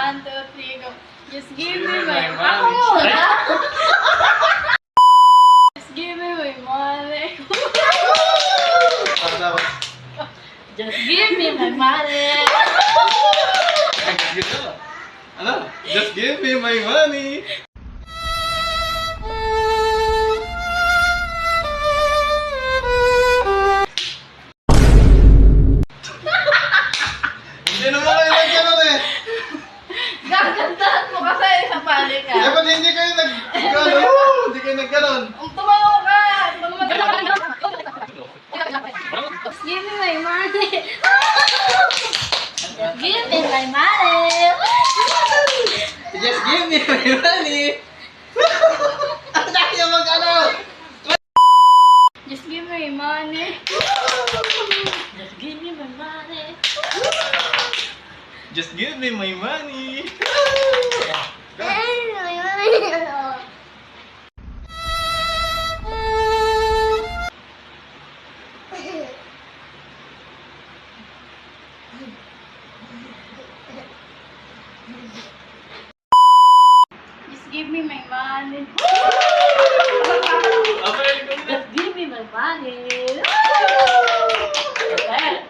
1, 2, 3, go. Just give me my money. Just give me my money. Just give me my money. Ano? Just give me my money. Hindi naman kayo nagkaroon eh. Gagandahan mo kasi sa pali ka. Eh, ba't hindi kayo nagkaroon? Hindi kayo nagkaroon. Tumayo ka! Just give me my money. Just give me my money. Just give me my money. Ang dami yung mag-ano. Just give me money. Just give me my money. Just give me my money. Just give me my money. Okay, Just give me my money.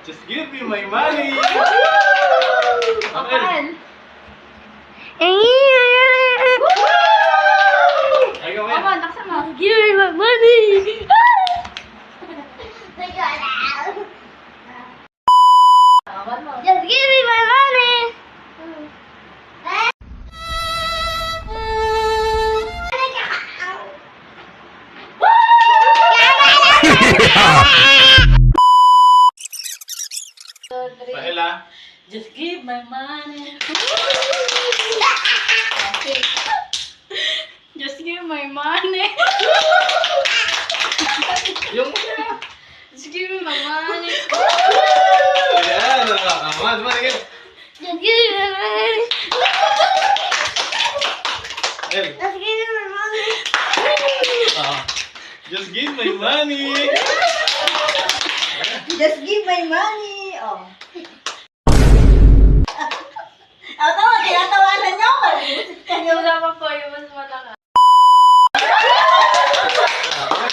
just give me my money. Apan. Ay, gawin. Apan, taksa mo. Give me my money. Apan mo. Just give me my money. Pahila. Just give my money. Just give my money. Yung... Just give me my money. Ayan. Aman, again. Just give me my money. El. Just give me my money. Just give my money. Just give my money. Oh. Tama, tinatawanan niyo ako. Yung dapat ko, yung mas malaka.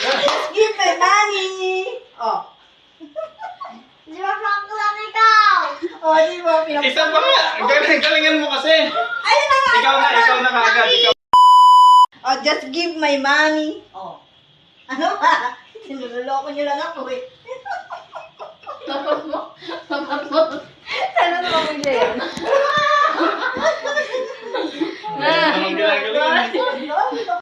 Just give my money. Oh. Di ba prank lang ikaw? Oh, di ba pinaprank? Isa pa nga. Galingan mo kasi. Ayun na nga. Ikaw na kaagad. Ikaw. Oh, just give my money. Oh. Ano ba? Sinuloloko niyo lang ako eh. Dapat mo. Dapat mo. Ano na ako yan?